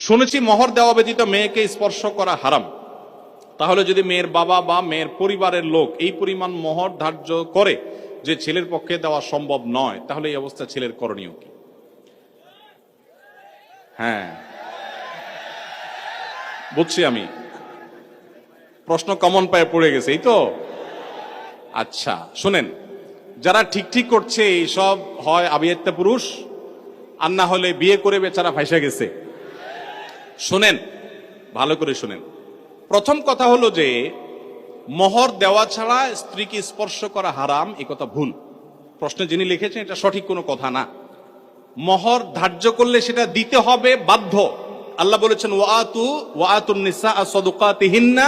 শুনেছি মোহর দেওয়া ব্যতীত মেয়েকে স্পর্শ করা হারাম। তাহলে যদি মেয়ের বাবা বা মেয়ের পরিবারের লোক এই পরিমাণ মোহর ধার্য করে যে ছেলের পক্ষে দেওয়া সম্ভব নয়, তাহলে এই অবস্থা ছেলের করণীয় কি? হ্যাঁ, বুঝছি আমি, প্রশ্ন কমন পায়ে পড়ে গেছে, এই তো। আচ্ছা শুনেন, যারা ঠিক ঠিক করছে এইসব হয় আবিয়াত্তা পুরুষ, আর না হলে বিয়ে করে বেচারা ফাইসা গেছে। শুনেন, ভালো করে শুনেন। প্রথম কথা হলো যে মোহর দেওয়া ছাড়া স্ত্রীকে স্পর্শ করা হারাম, এ কথা ভুল। প্রশ্নে যিনি লিখেছেন এটা সঠিক কোনো কথা না। মোহর ধার্য করলে সেটা দিতে হবে বাধ্য। আল্লাহ বলেছেন ওয়াতুন নিসা সাদুকাতিহিন্না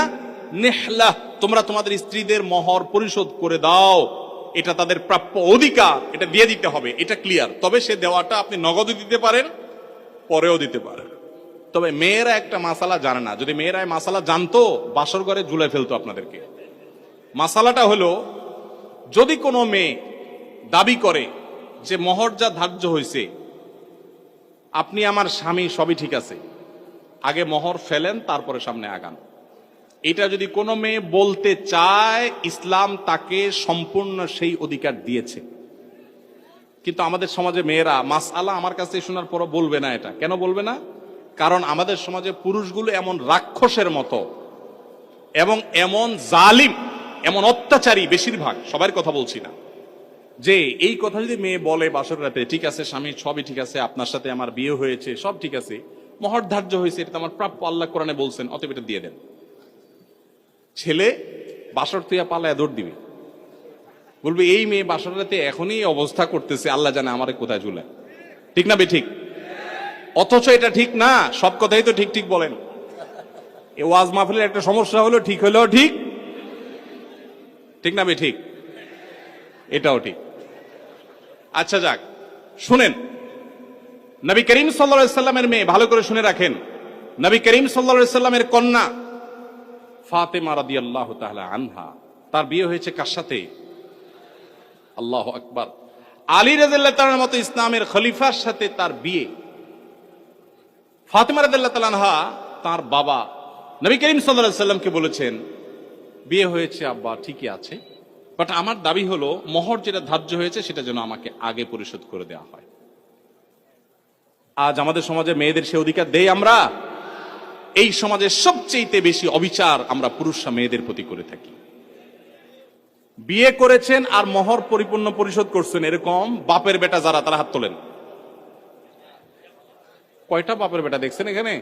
নিহলাহ, তোমরা তোমাদের স্ত্রীদের মোহর পরিশোধ করে দাও, এটা তাদের প্রাপ্য অধিকার, এটা দিয়ে দিতে হবে, এটা ক্লিয়ার। তবে সে দেওয়াটা আপনি নগদও দিতে পারেন, পরেও দিতে পারেন। তবে মেয়েরা একটা মাসালা জানে না। যদি মেয়েরা মাসালা জানতো, বাসর ঘরে ঝুলাই ফেলতো আপনাদেরকে। মাসালাটা হলো, যদি কোনো মেয়ে দাবি করে যে মোহর যা ধার্য হয়েছে, আপনি আমার স্বামী, সবই ঠিক আছে, আগে মোহর ফেলেন তারপরে সামনে আগান, এটা যদি কোনো মেয়ে বলতে চায়, ইসলাম তাকে সম্পূর্ণ সেই অধিকার দিয়েছে। কিন্তু আমাদের সমাজে মেয়েরা মাসআলা আমার কাছে শোনার পরও বলবে না। এটা কেন বলবে না? কারণ আমাদের সমাজে পুরুষগুলো এমন রাক্ষসের মতো এবং এমন জালিম, এমন অত্যাচারী, বেশিরভাগ, সবার কথা বলছি না, যে এই কথা যদি মেয়ে বলে বাসর রাতে, ঠিক আছে স্বামী, সবই ঠিক আছে, আপনার সাথে আমার বিয়ে হয়েছে, সব ঠিক আছে, মোহর ধার্য হয়েছে, এটা আমার প্রাপ্য, আল্লাহ কোরআনে বলছেন, অতএব এটা দিয়ে দেন। ছেলে বাসর তুইয়া পালায় দৌড় দিবে, বলবে এই মেয়ে বাসর রাতে এখনই অবস্থা করতেছে, আল্লাহ জানে আমারে কোথায় ঝুলায়। ঠিক না বেঠিক? অথচ এটা ঠিক না। সব কথাই তো ঠিক ঠিক বলেন। এ ওয়াজ মাহফিলের একটা সমস্যা হলো, ঠিক হলেও ঠিক, ঠিক না বেঠিক? এটাও ঠিক। আচ্ছা যাক, শুনেন, নবী করিম সাল্লাল্লাহু আলাইহি সাল্লামের মেয়ে, ভালো করে শুনে রাখেন, নবী করিম সাল্লাল্লাহু আলাইহি সাল্লামের কন্যা ফাতেমা রাদিয়াল্লাহু তাআলা আনহা, তার বিয়ে হয়েছে কার সাথে? আল্লাহু আকবার, আলী রাদিয়াল্লাহু তাআলার মতো ইসলামের খলিফার সাথে তার বিয়ে। ফাতেমা রাদিয়াল্লাহু তাআলা আনহা তার বাবা নবী করিম সাল্লাল্লাহু আলাইহি সাল্লামকে বলেছেন, বিয়ে হয়েছে আব্বা, ঠিকই আছে, বাট আমার দাবি হলো মোহর যেটা ধার্য হয়েছে সেটা যেন আমাকে আগে পরিশোধ করে দেওয়া হয়। আজ আমাদের সমাজে মেয়েদের সে অধিকার দেই আমরা? এই সমাজে সবচেয়ে বেশি অবিচার আমরা পুরুষরা মেয়েদের প্রতি করে থাকি। বিয়ে করেছেন আর মোহর পরিপূর্ণ পরিশোধ করছেন এরকম বাপের বেটা যারা, তারা হাত তোলেন। কয়টা বাপের বেটা দেখছেন এখানে?